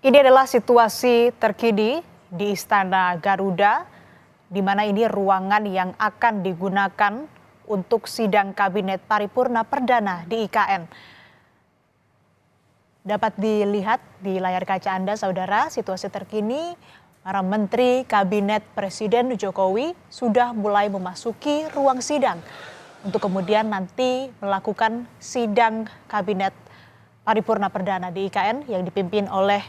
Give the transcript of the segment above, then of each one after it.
Ini adalah situasi terkini di Istana Garuda, di mana ini ruangan yang akan digunakan untuk sidang Kabinet Paripurna Perdana di IKN. Dapat dilihat di layar kaca Anda, saudara, situasi terkini para Menteri Kabinet Presiden Jokowi sudah mulai memasuki ruang sidang untuk kemudian nanti melakukan sidang Kabinet Paripurna Perdana di IKN yang dipimpin oleh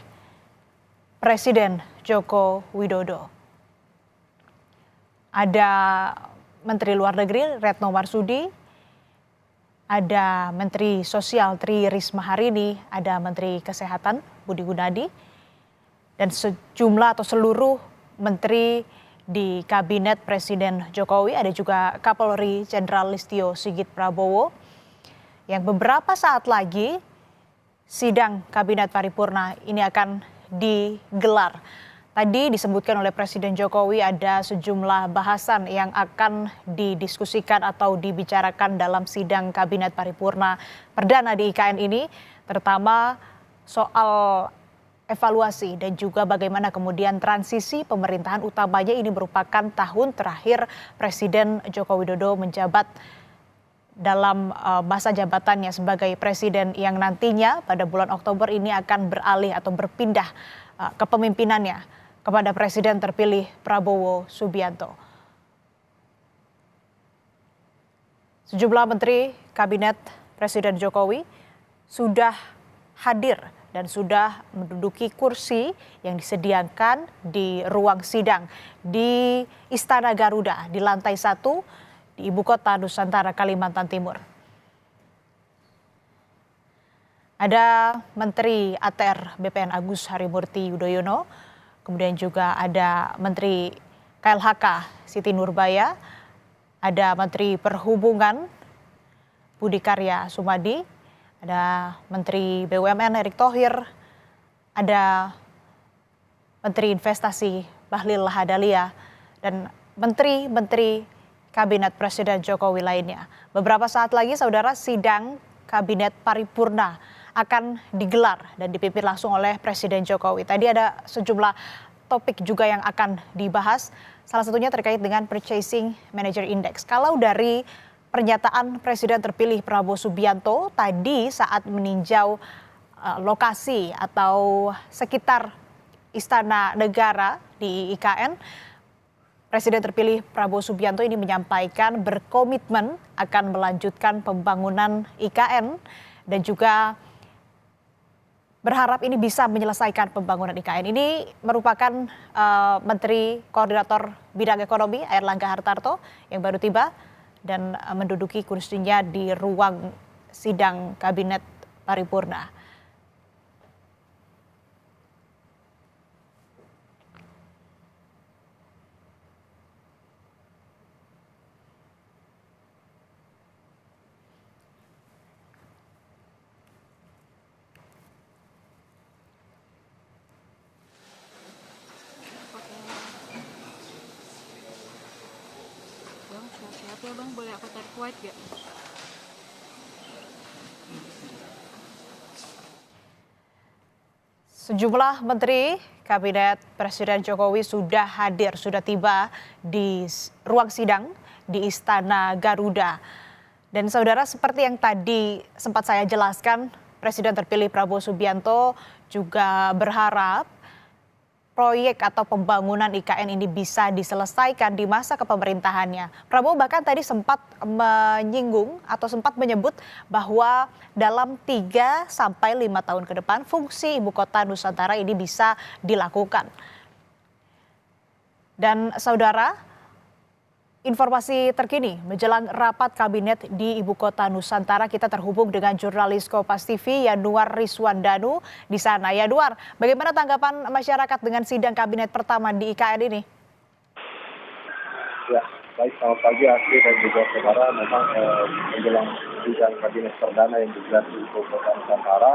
Presiden Joko Widodo. Ada Menteri Luar Negeri Retno Marsudi, ada Menteri Sosial Tri Risma Harini, ada Menteri Kesehatan Budi Gunadi, dan sejumlah atau seluruh menteri di Kabinet Presiden Jokowi. Ada juga Kapolri Jenderal Listio Sigit Prabowo, yang beberapa saat lagi sidang Kabinet Paripurna ini akan digelar. Tadi disebutkan oleh Presiden Jokowi ada sejumlah bahasan yang akan didiskusikan atau dibicarakan dalam sidang Kabinet Paripurna Perdana di IKN ini, terutama soal evaluasi dan juga bagaimana kemudian transisi pemerintahan, utamanya ini merupakan tahun terakhir Presiden Joko Widodo menjabat dalam masa jabatannya sebagai presiden yang nantinya pada bulan Oktober ini akan beralih atau berpindah kepemimpinannya kepada Presiden terpilih Prabowo Subianto. Sejumlah menteri Kabinet Presiden Jokowi sudah hadir dan sudah menduduki kursi yang disediakan di ruang sidang di Istana Garuda di lantai 1 di Ibu Kota Nusantara, Kalimantan Timur. Ada Menteri ATR BPN Agus Harimurti Yudhoyono, kemudian juga ada Menteri KLHK Siti Nurbaya, ada Menteri Perhubungan Budi Karya Sumadi, ada Menteri BUMN Erick Thohir, ada Menteri Investasi Bahlil Lahadalia, dan menteri-menteri Kabinet Presiden Jokowi lainnya. Beberapa saat lagi, saudara, sidang Kabinet Paripurna akan digelar dan dipimpin langsung oleh Presiden Jokowi. Tadi ada sejumlah topik juga yang akan dibahas, salah satunya terkait dengan Purchasing Manager Index. Kalau dari pernyataan Presiden terpilih Prabowo Subianto tadi saat meninjau lokasi atau sekitar Istana Negara di IKN, Presiden terpilih Prabowo Subianto ini menyampaikan berkomitmen akan melanjutkan pembangunan IKN dan juga berharap ini bisa menyelesaikan pembangunan IKN. Ini merupakan Menteri Koordinator Bidang Ekonomi Airlangga Hartarto yang baru tiba dan menduduki kursinya di ruang sidang Kabinet Paripurna. Siap ya Bang, boleh aku tarik white gak? Sejumlah menteri Kabinet Presiden Jokowi sudah hadir, sudah tiba di ruang sidang di Istana Garuda. Dan saudara, seperti yang tadi sempat saya jelaskan, Presiden terpilih Prabowo Subianto juga berharap proyek atau pembangunan IKN ini bisa diselesaikan di masa kepemerintahannya. Prabowo bahkan tadi sempat menyinggung atau sempat menyebut bahwa dalam 3 sampai 5 tahun ke depan fungsi Ibu Kota Nusantara ini bisa dilakukan. Dan saudara, informasi terkini menjelang rapat kabinet di Ibu Kota Nusantara, kita terhubung dengan jurnalis Kompas TV Yanuar Rizwandanu di sana. Yanuar, bagaimana tanggapan masyarakat dengan sidang kabinet pertama di IKN ini? Ya, baik, selamat pagi Asri dan juga saudara. Memang menjelang sidang kabinet perdana yang digelar di Ibu Kota Nusantara,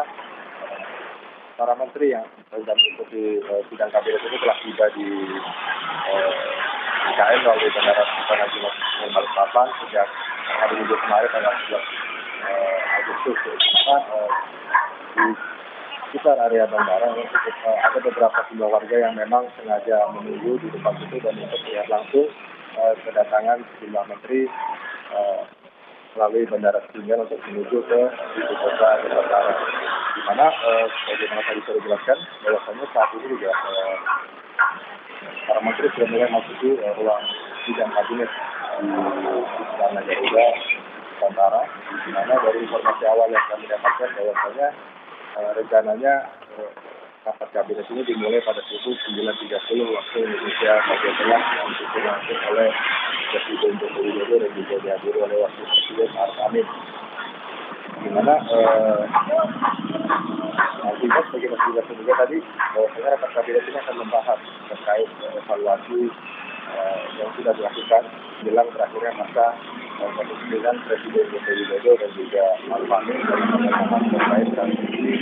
para menteri yang sedang mengikuti sidang kabinet ini telah tiba di IKN melalui Bandara Sultan Hasanuddin Balikpapan sejak hari Minggu kemarin tanggal 11 Agustus. Di sekitar area bandara. Ada beberapa jumlah warga yang memang sengaja menunggu di depan situ dan untuk melihat langsung kedatangan sejumlah menteri melalui bandara Ketinggian untuk menuju ke ibu kota Nusantara. Di mana bagaimana tadi saya jelaskan bahwasannya saat ini juga para menteri sudah mulai memasuki ruang sidang kabinet di Istana Garuda Nusantara. Di mana dari informasi awal yang kami dapatkan bahwasannya rencananya rapat kabinet ini dimulai pada pukul 9.30 waktu Indonesia bagian tengah yang dipimpin langsung oleh Presiden Joko Widodo dan juga dihadiri oleh Wakil Presiden Maruf Amin. Di mana nantinya sebagai masing juga tadi bahwasanya rapat kabinet ini akan membahas terkait evaluasi yang sudah dilakukan jelang berakhirnya masa kepemimpinan Presiden Joko Widodo dan juga Maruf Amin dari pemerintahan terkait kasus ini